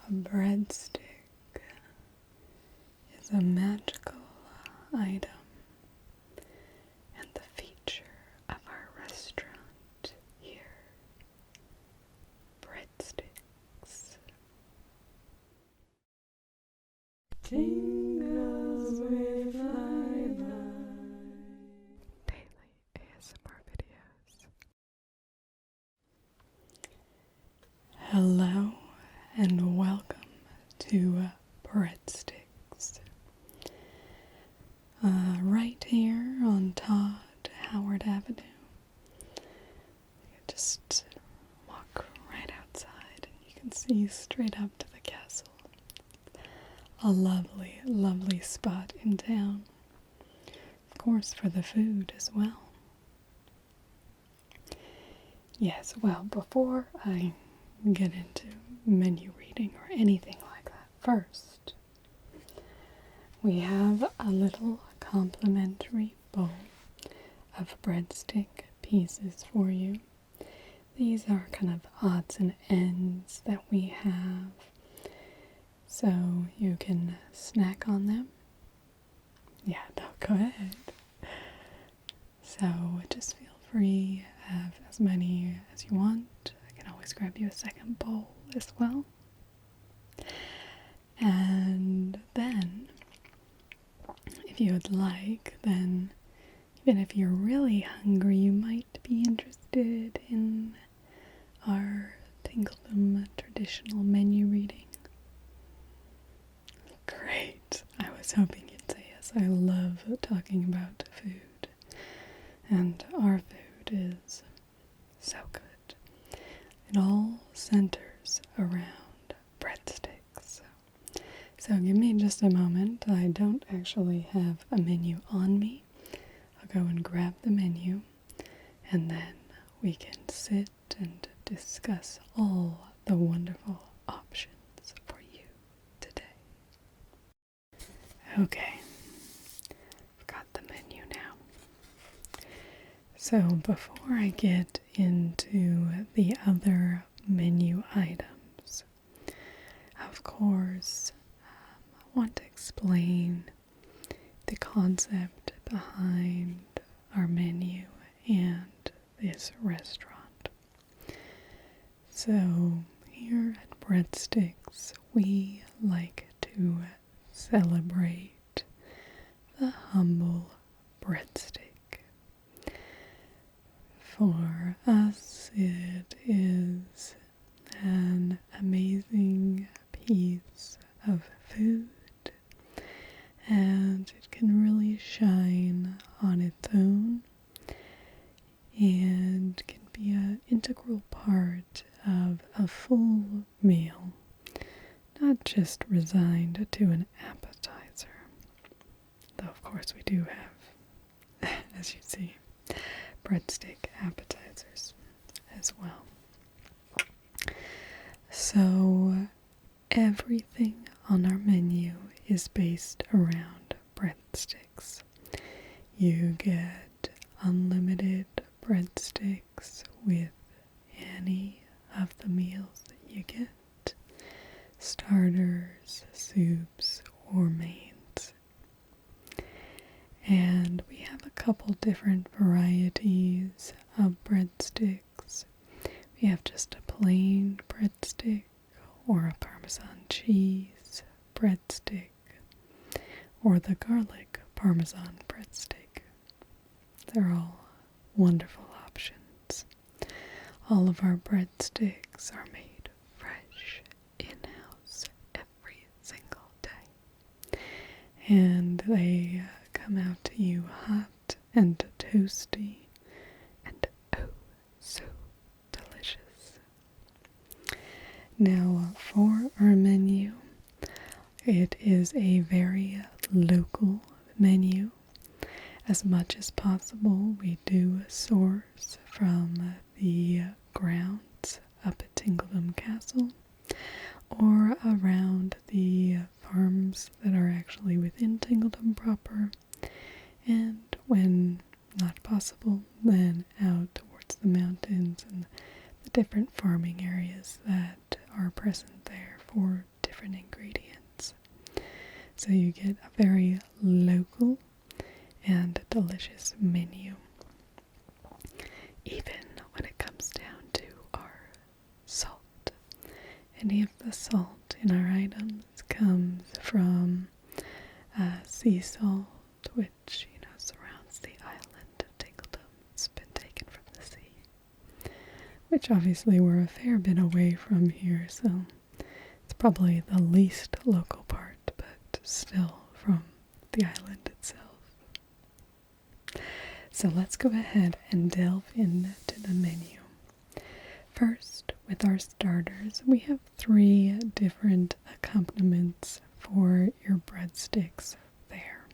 A breadstick is a magical item and the feature of our restaurant here, Breadsticks. Tingles with flyby. Daily ASMR videos. Hello and welcome to Breadsticks. Right here on Todd Howard Avenue. You just walk right outside and you can see straight up to the castle. A lovely, lovely spot in town. Of course, for the food as well. Yes, well, before I get into menu reading or anything like that, first, we have a little complimentary bowl of breadstick pieces for you. These are kind of odds and ends that we have, so you can snack on them. Yeah, no, go ahead. So just feel free, have as many as you want. I can always grab you a second bowl as well. And then, if you would like, then even if you're really hungry, you might be interested in our Tingledom traditional menu reading. Great. I was hoping you'd say yes. I love talking about food. And our food is so good. It all centers around breadsticks. So give me just a moment. I don't actually have a menu on me. I'll go and grab the menu, and then we can sit and discuss all the wonderful options for you today. Okay, I've got the menu now. So before I get into the other menu items, of course, I want to explain the concept behind our menu and this restaurant. So here at Breadsticks, we like to celebrate the humble breadstick. For us, it is an amazing piece of food, and it can really shine on its own and can be an integral part of a full meal, not just resigned to an appetizer. Though, of course, we do have, as you see, breadstick appetizers as well. So everything on our menu is based around breadsticks. You get unlimited breadsticks with any of the meals that you get, starters, soups, or mains. And we have a couple different varieties of breadsticks. We have just a plain breadstick, or a Parmesan cheese breadstick, or the garlic Parmesan breadstick. They're all wonderful options. All of our breadsticks are made fresh in-house every single day. And they come out to you hot and toasty and oh so delicious. Now for our menu, it is a very local menu. As much as possible, we do source from the grounds up at Tingledom Castle or around the farms that are actually within Tingledom proper, and when not possible, then out towards the mountains and the different farming areas that are present there for different ingredients. So you get a very local and delicious menu. Even when it comes down to our salt. Any of the salt in our items comes from sea salt, which, surrounds the island of Tingledom. It's been taken from the sea. Which obviously we're a fair bit away from here, so it's probably the least local part, but still from the island itself. So let's go ahead and delve into the menu. First, with our starters, we have 3 different accompaniments for your breadsticks there.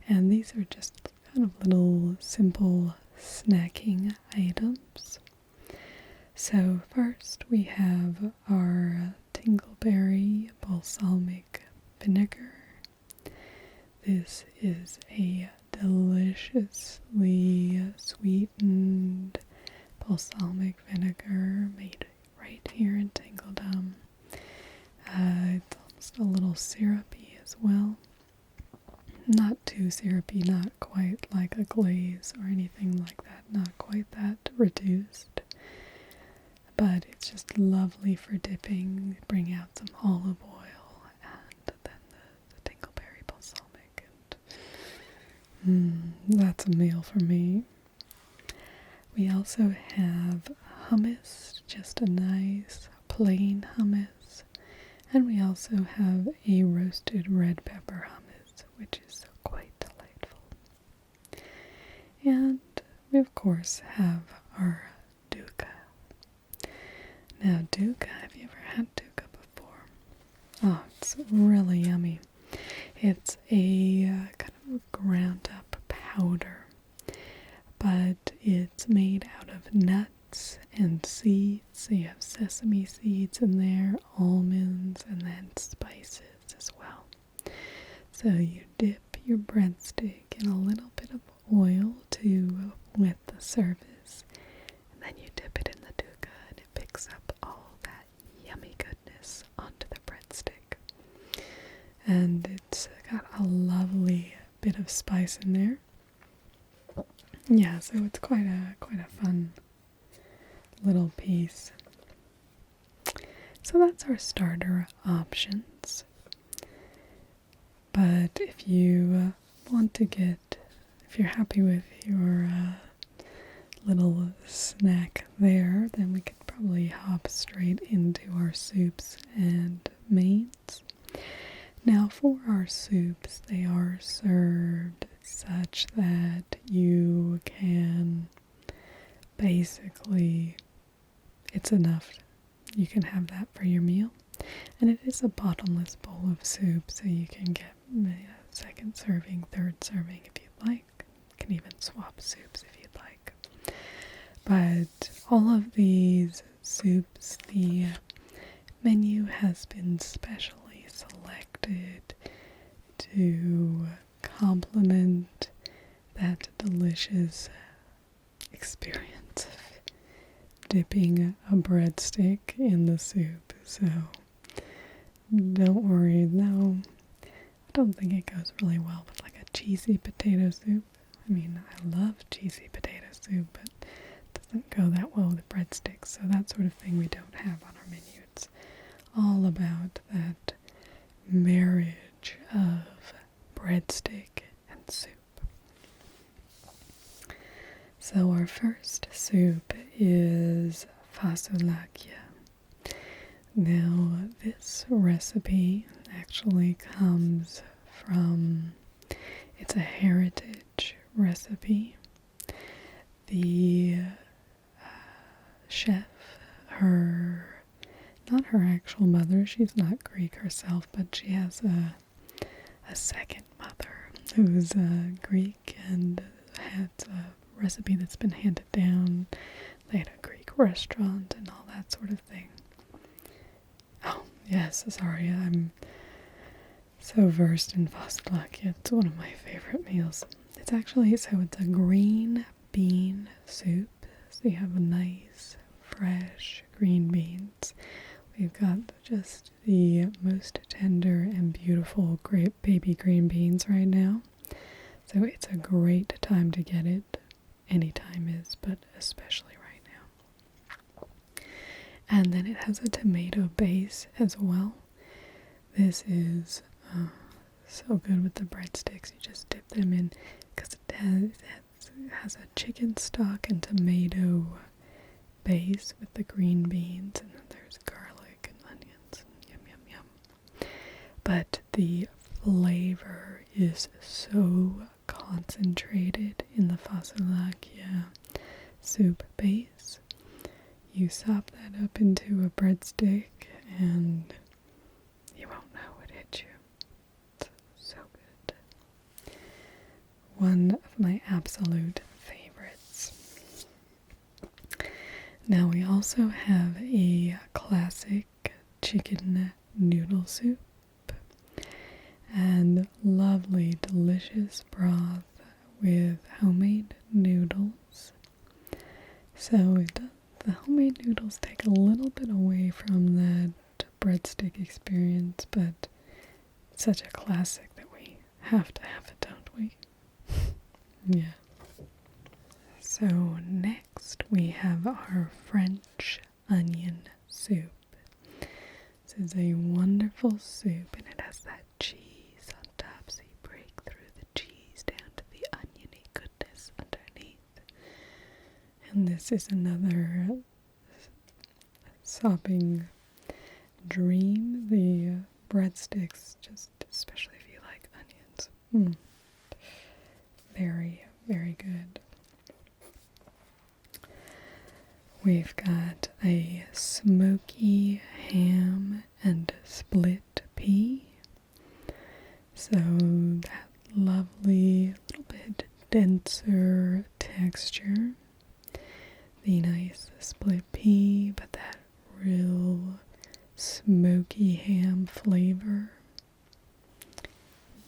And these are just kind of little simple snacking items. So first we have our tingleberry balsamic vinegar. This is a deliciously sweetened balsamic vinegar made right here in Tingledom. It's almost a little syrupy as well. Not too syrupy, not quite like a glaze or anything like that, not quite that reduced. But it's just lovely for dipping. Bring out some olive oil and then the tingleberry balsamic. And that's a meal for me. We also have hummus, just a nice plain hummus. And we also have a roasted red pepper hummus, which is quite delightful. And we of course have our dukkha. Now dukkha, have you ever had dukkha before? Oh, it's really yummy. It's a kind of ground up powder, but it's made out of nuts and seeds. So you have sesame seeds in there, almonds, and then spices as well. So you dip your breadstick in a little bit of oil to wet the surface, and then you dip it in the dukkha, and it picks up all that yummy goodness onto the breadstick. And it's got a lovely bit of spice in there. Yeah, so it's quite a fun little piece. So that's our starter options. But if you if you're happy with your little snack there, then we could probably hop straight into our soups and mains. Now for our soups, they are served such that you can basically, it's enough. You can have that for your meal. And it is a bottomless bowl of soup, so you can get a second serving, third serving if you'd like. You can even swap soups if you'd like. But all of these soups, the menu has been specially selected to complement that delicious experience of dipping a breadstick in the soup. So don't worry, no, I don't think it goes really well with like a cheesy potato soup. I mean, I love cheesy potato soup, but it doesn't go that well with breadsticks. So that sort of thing we don't have on our menu. It's all about that marriage of breadstick and soup. So our first soup is fasolakya. Now this recipe actually comes from, it's a heritage recipe. The chef, not her actual mother, she's not Greek herself, but she has a second mother who's Greek and had a recipe that's been handed down. They had a Greek restaurant and all that sort of thing. Oh, yes, sorry, I'm so versed in fasolakya. It's one of my favorite meals. It's a green bean soup. So you have a nice, fresh green beans We've got just the most tender and beautiful great baby green beans right now. So it's a great time to get it. Any time is, but especially right now. And then it has a tomato base as well. This is so good with the breadsticks. You just dip them in because it has a chicken stock and tomato base with the green beans, and then there's garlic and onions and yum yum yum. But the flavor is so concentrated in the fasolakia soup base. You sop that up into a breadstick and you won't know it hit you. It's so good. One of my absolute favorites. Now we also have a classic chicken noodle soup and lovely delicious broth with homemade noodles. So the homemade noodles take a little bit away from that breadstick experience, but it's such a classic that we have to have it, don't we? Yeah. So next we have our French onion soup. This is a wonderful soup and it has that cheese on top, so you break through the cheese down to the oniony goodness underneath. And this is another sopping dream. The breadsticks, just especially if you like onions. Very, very good. We've got a smoky ham and split pea. So that lovely, little bit denser texture. The nice split pea, but that real smoky ham flavor.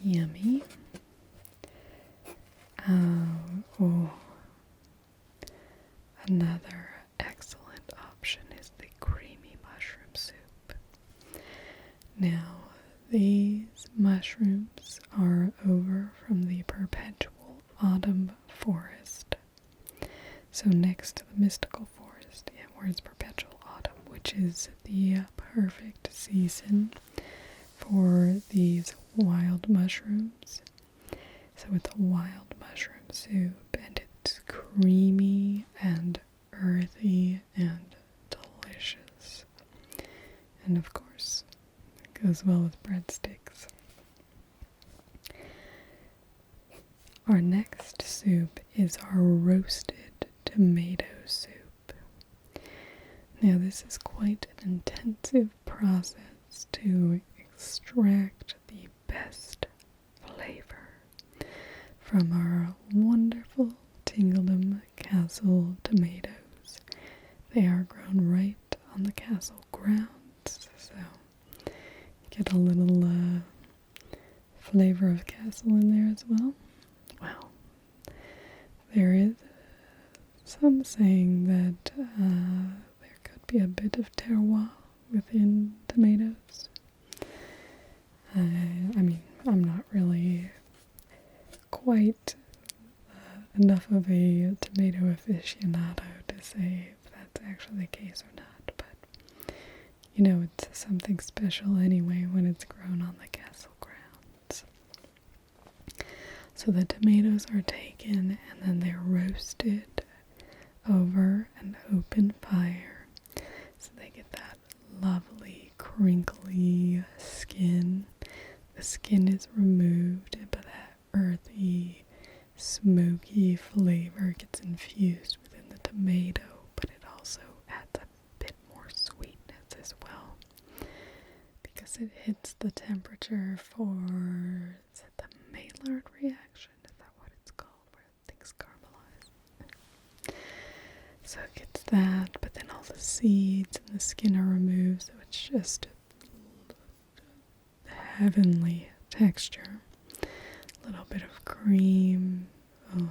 Yummy. Another excellent option is the creamy mushroom soup. Now, these mushrooms are over from the perpetual autumn forest. So next to the mystical forest, where it's perpetual autumn, which is the perfect season for these wild mushrooms. So it's a wild mushroom soup, and it's creamy and earthy and delicious. And of course, it goes well with breadsticks. Our next soup is our roasted tomato soup. Now this is quite an intensive process to extract the best flavor from our wonderful Tingledom Castle tomatoes. They are grown right on the castle grounds, so you get a little flavor of castle in there as well. Well, there is some saying that there could be a bit of terroir within tomatoes. I mean, I'm not really quite enough of a tomato aficionado to say if that's actually the case or not, but you know, it's something special anyway when it's grown on the castle grounds. So the tomatoes are taken and then they're roasted over an open fire, so they get that lovely crinkly skin. The skin is removed, but that earthy, smoky flavor gets infused within the tomato, but it also adds a bit more sweetness as well, because it hits the temperature for, is it the Maillard reaction? Is that what it's called, where things caramelize? So it gets that, but then all the seeds and the skin are removed, so it's just heavenly texture. A little bit of cream. Oh,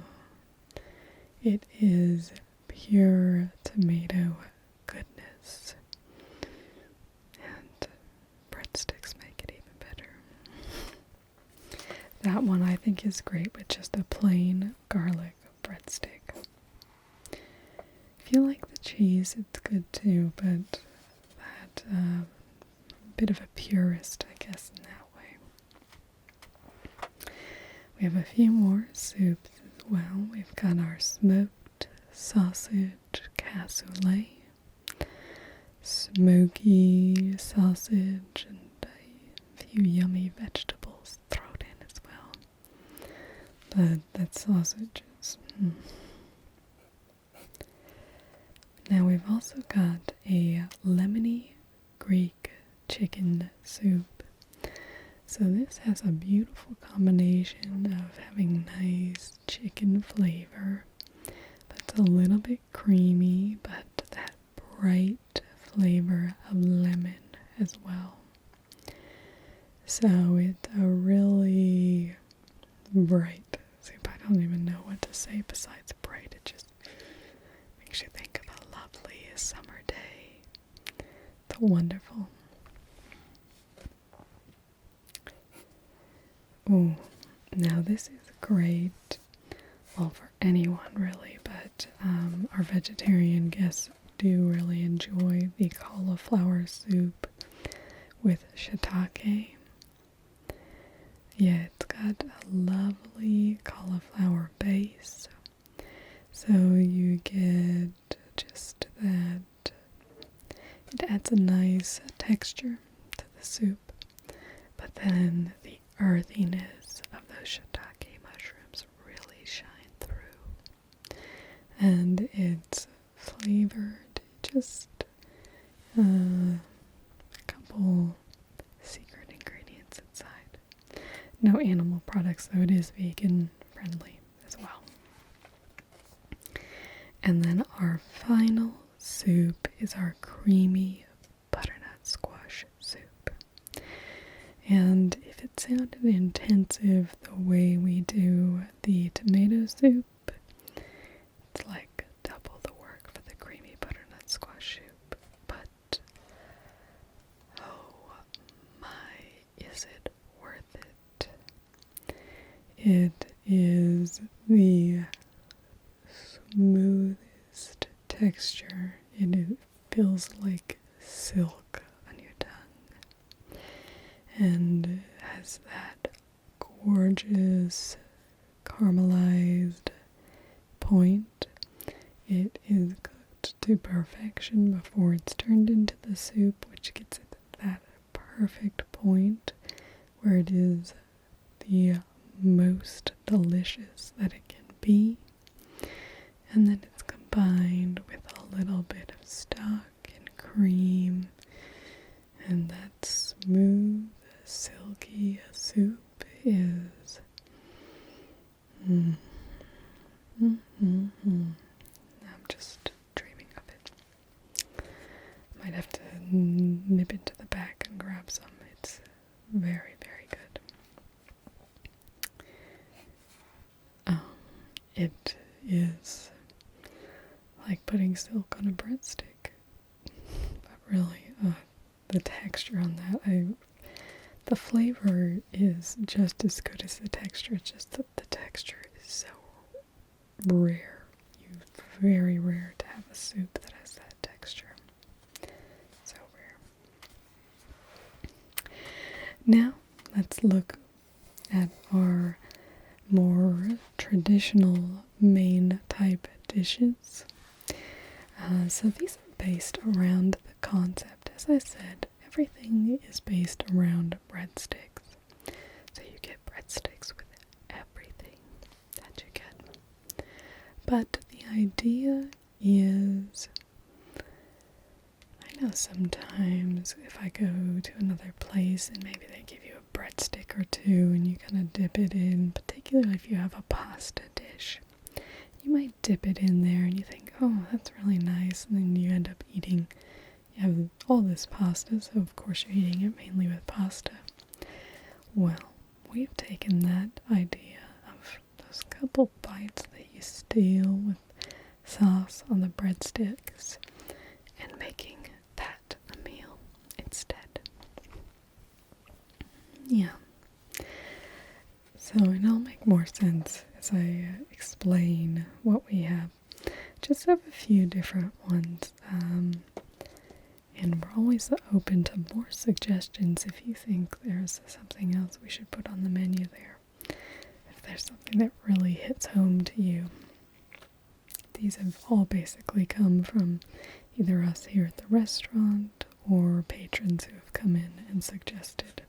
it is pure tomato goodness. breadsticks make it even better. That one I think is great with just a plain garlic breadstick. If you like the cheese, it's good too, but that bit of a purist, I guess, in that way. We have a few more soups as well. We've got our smoked sausage cassoulet, smoky sausage, and a few yummy vegetables thrown in as well. That sausage is... Now we've also got a lemony Greek chicken soup. So this has a beautiful combination of having nice chicken flavor, but it's a little bit creamy, but that bright flavor of lemon as well. So it's a really bright soup. I don't even know what to say besides bright. It just makes you think of a lovely summer day. It's wonderful. Oh, now this is great, well, for anyone really, but our vegetarian guests do really enjoy the cauliflower soup with shiitake. Yeah, it's got a lovely cauliflower base, so you get just that. It adds a nice texture to the soup, but then the earthiness of those shiitake mushrooms really shine through, and it's flavored just a couple secret ingredients inside. No animal products, though it is vegan friendly as well. And then our final soup is our creamy butternut squash soup. And if it sounded intensive the way we do the tomato soup, it's like double the work for the creamy butternut squash soup. But, oh my, is it worth it? It is the smoothest texture. It feels like silk on your tongue, and has that gorgeous caramelized point. It is cooked to perfection before it's turned into the soup, which gets it that perfect point where it is the most delicious that it can be. And then it's combined with a little bit of stock and cream, and that smooth, silky soup is I'm just dreaming of it. Might have to nip into the back and grab some. It's very, very good. It is like putting silk on a breadstick, but really, the texture on that, the flavor is just as good as the texture. It's just that the texture is so rare. Very rare to have a soup that has that texture. So rare. Now, let's look at our more traditional main type dishes. So these are based around the concept. As I said, everything is based around breadsticks. So you get breadsticks with everything that you get. But the idea is, I know sometimes if I go to another place and maybe they give you a breadstick or two and you kind of dip it in, particularly if you have a pasta dish, you might dip it in there and you think, oh, that's really nice, and then you end up eating, you have all this pasta, so of course you're eating it mainly with pasta. Well, we've taken that idea of those couple bites that you steal with sauce on the breadsticks and making that a meal instead. Yeah. So it'll make more sense as I explain what we have. Just have a few different ones. And we're always open to more suggestions if you think there's something else we should put on the menu there. If there's something that really hits home to you. These have all basically come from either us here at the restaurant or patrons who have come in and suggested.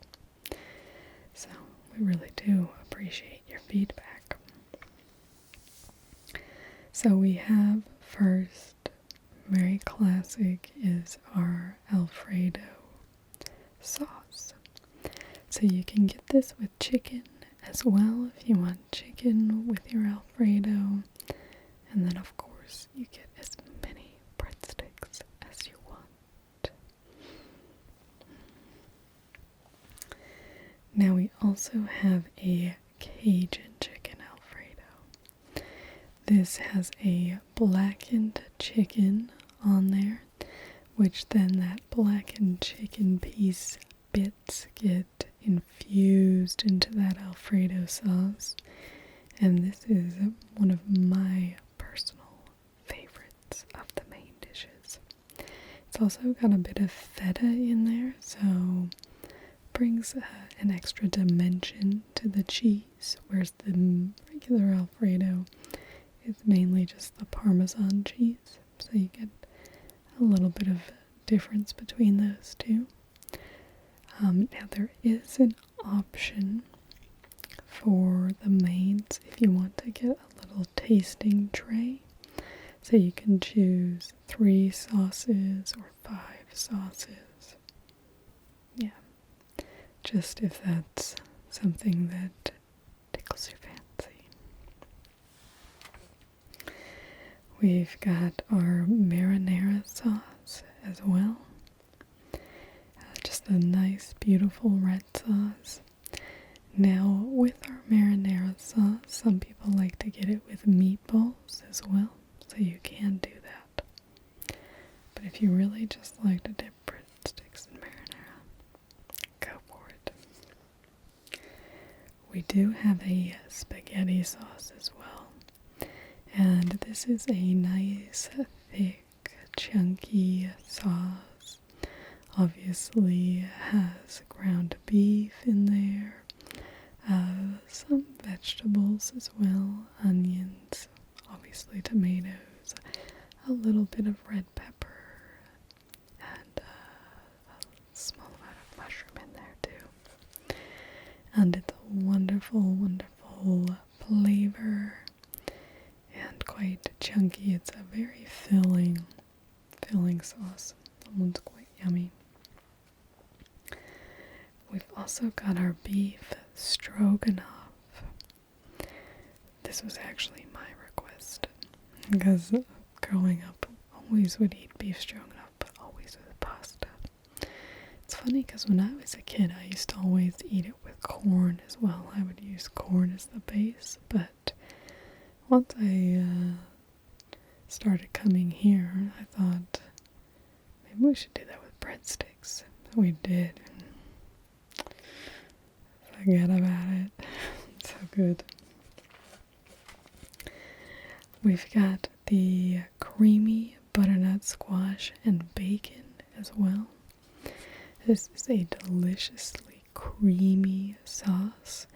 So we really do appreciate your feedback. So we have first, very classic, is our Alfredo sauce. So you can get this with chicken as well if you want chicken with your Alfredo. And then of course you get as many breadsticks as you want. Now we also have a Cajun chicken Alfredo. This has a blackened chicken on there, which then that blackened chicken piece bits get infused into that Alfredo sauce. And this is one of my personal favorites of the main dishes. It's also got a bit of feta in there, so brings an extra dimension to the cheese, whereas the regular Alfredo is mainly just the Parmesan cheese, so you get a little bit of difference between those two. Now there is an option for the mains if you want to get a little tasting tray, so you can choose 3 sauces or 5 sauces. Yeah, just if that's something that tickles your fancy. We've got our marinara sauce as well. Just a nice, beautiful red sauce. Now, with our marinara sauce, some people like to get it with meatballs as well, so you can do that. But if you really just like to dip breadsticks in marinara, go for it. We do have a spaghetti sauce as well, and this is a nice, thick, chunky sauce. Obviously has ground beef in there, some vegetables as well, onions, obviously tomatoes, a little bit of red pepper, and a small amount of mushroom in there too. And it's a wonderful, wonderful flavor and quite chunky. It's a very filling sauce. That one's quite yummy. We've also got our beef stroganoff. This was actually my request, because growing up, always would eat beef stroganoff, but always with pasta. It's funny because when I was a kid, I used to always eat it with corn as well. I would use corn as the base, but once I started coming here, I thought maybe we should do that with breadsticks. So we did. Forget about it. It's so good. We've got the creamy butternut squash and bacon as well. This is a deliciously creamy sauce.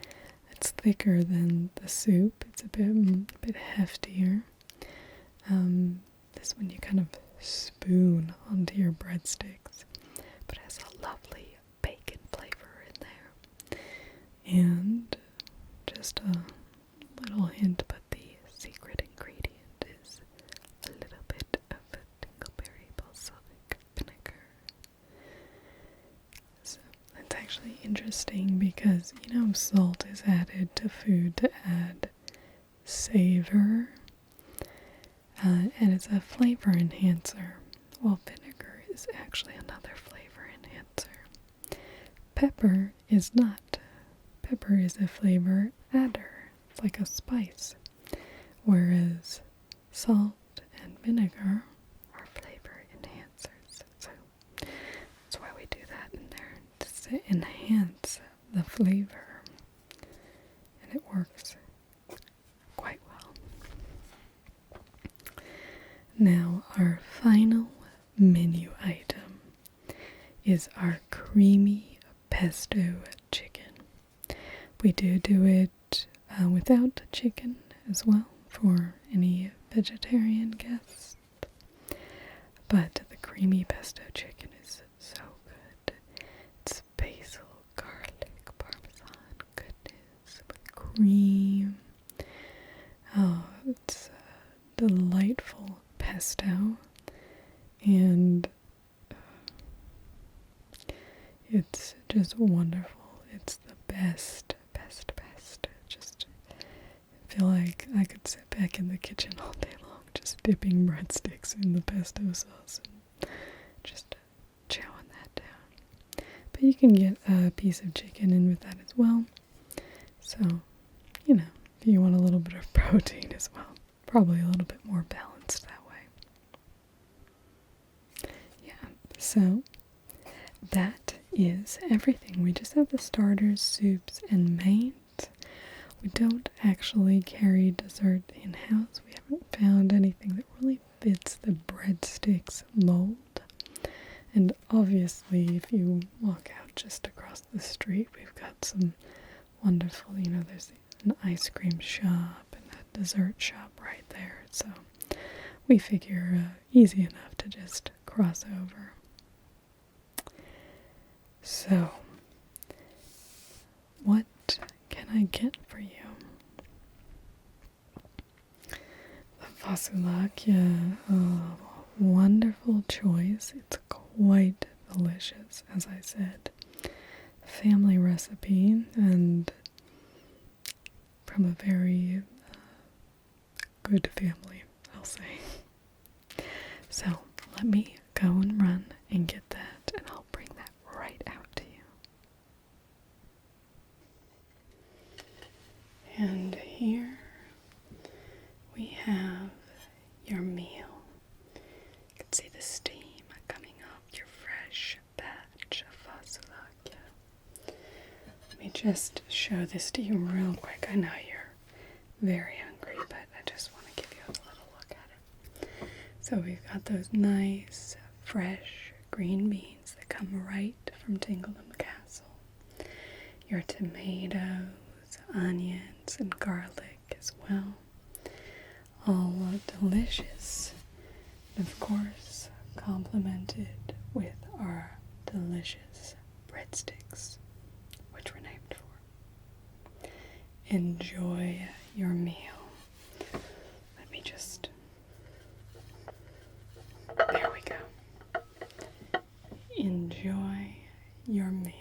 It's thicker than the soup. It's a bit heftier. This one you kind of spoon onto your breadsticks, but it has a lovely bacon flavor in there. And just a little hint, but the secret ingredient is a little bit of dingleberry balsamic vinegar. So it's actually interesting because, salt is added to food to add savor, and it's a flavor enhancer, while vinegar is actually another flavor enhancer. Pepper is not. Pepper is a flavor adder. It's like a spice. Whereas salt and vinegar are flavor enhancers. So that's why we do that in there, just to enhance the flavor, and it works quite well. Now, our final menu item is our creamy pesto chicken. We do it without chicken as well for any vegetarian guests, but the creamy pesto chicken is so good. It's basil, garlic, parmesan, goodness, with cream. Oh, it's delightful pesto, and it's just wonderful. It's the best. Just feel like I could sit back in the kitchen all day long, just dipping breadsticks in the pesto sauce and just chowing that down. But you can get a piece of chicken in with that as well. So, if you want a little bit of protein as well, probably a little bit more balanced that way. Yeah, so that is everything. We just have the starters, soups, and mains. We don't actually carry dessert in-house. We haven't found anything that really fits the breadsticks mold. And obviously, if you walk out just across the street, we've got some wonderful, there's an ice cream shop and a dessert shop right there. So we figure easy enough to just cross over. So, what can I get for you? The Fasulakia, wonderful choice. It's quite delicious, as I said. Family recipe, and from a very good family, I'll say. So, let me go and run and get that, and I'll bring that right out to you. And here we have your meal. You can see the steam coming off your fresh batch of fasulakia. Let me just show this to you real quick. I know you're very hungry, but I just want to give you a little look at it. So we've got those nice, fresh green beans that come right from Tingledom Castle. Your tomatoes, onions, and garlic as well. All delicious. And of course, complemented with our delicious breadsticks, which we're named for. Enjoy your meal. Let me just... There we go. Enjoy your meal.